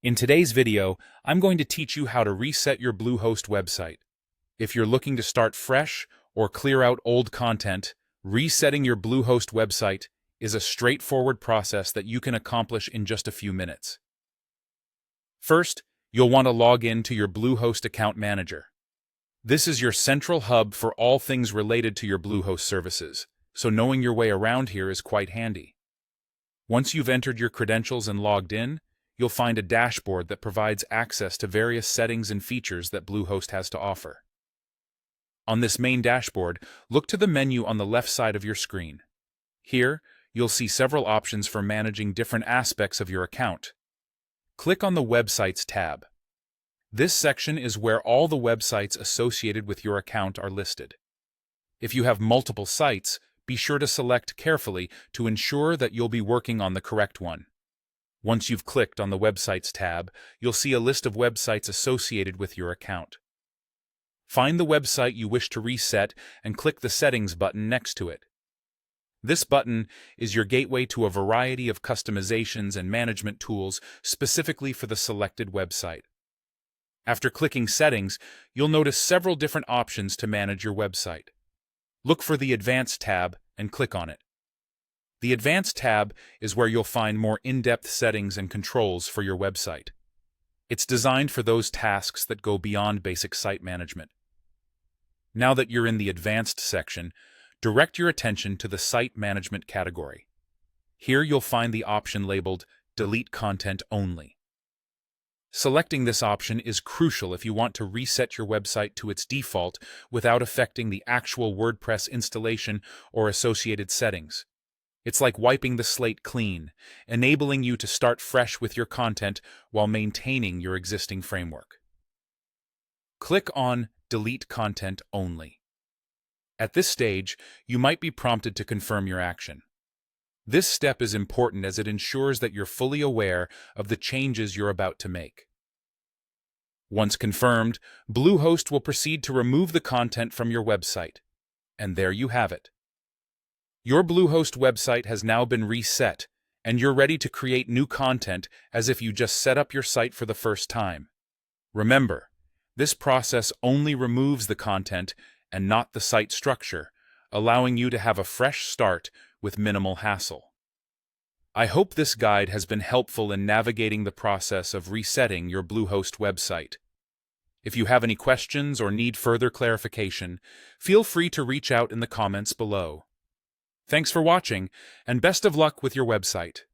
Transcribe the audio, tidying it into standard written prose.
In today's video, I'm going to teach you how to reset your Bluehost website. If you're looking to start fresh or clear out old content, resetting your Bluehost website is a straightforward process that you can accomplish in just a few minutes. First, you'll want to log in to your Bluehost account manager. This is your central hub for all things related to your Bluehost services, so knowing your way around here is quite handy. Once you've entered your credentials and logged in, you'll find a dashboard that provides access to various settings and features that Bluehost has to offer. On this main dashboard, look to the menu on the left side of your screen. Here, you'll see several options for managing different aspects of your account. Click on the Websites tab. This section is where all the websites associated with your account are listed. If you have multiple sites, be sure to select carefully to ensure that you'll be working on the correct one. Once you've clicked on the Websites tab, you'll see a list of websites associated with your account. Find the website you wish to reset and click the Settings button next to it. This button is your gateway to a variety of customizations and management tools specifically for the selected website. After clicking Settings, you'll notice several different options to manage your website. Look for the Advanced tab and click on it. The Advanced tab is where you'll find more in-depth settings and controls for your website. It's designed for those tasks that go beyond basic site management. Now that you're in the Advanced section, direct your attention to the Site Management category. Here you'll find the option labeled Delete Content Only. Selecting this option is crucial if you want to reset your website to its default without affecting the actual WordPress installation or associated settings. It's like wiping the slate clean, enabling you to start fresh with your content while maintaining your existing framework. Click on Delete Content Only. At this stage, you might be prompted to confirm your action. This step is important as it ensures that you're fully aware of the changes you're about to make. Once confirmed, Bluehost will proceed to remove the content from your website. And there you have it. Your Bluehost website has now been reset, and you're ready to create new content as if you just set up your site for the first time. Remember, this process only removes the content and not the site structure, allowing you to have a fresh start with minimal hassle. I hope this guide has been helpful in navigating the process of resetting your Bluehost website. If you have any questions or need further clarification, feel free to reach out in the comments below. Thanks for watching, and best of luck with your website.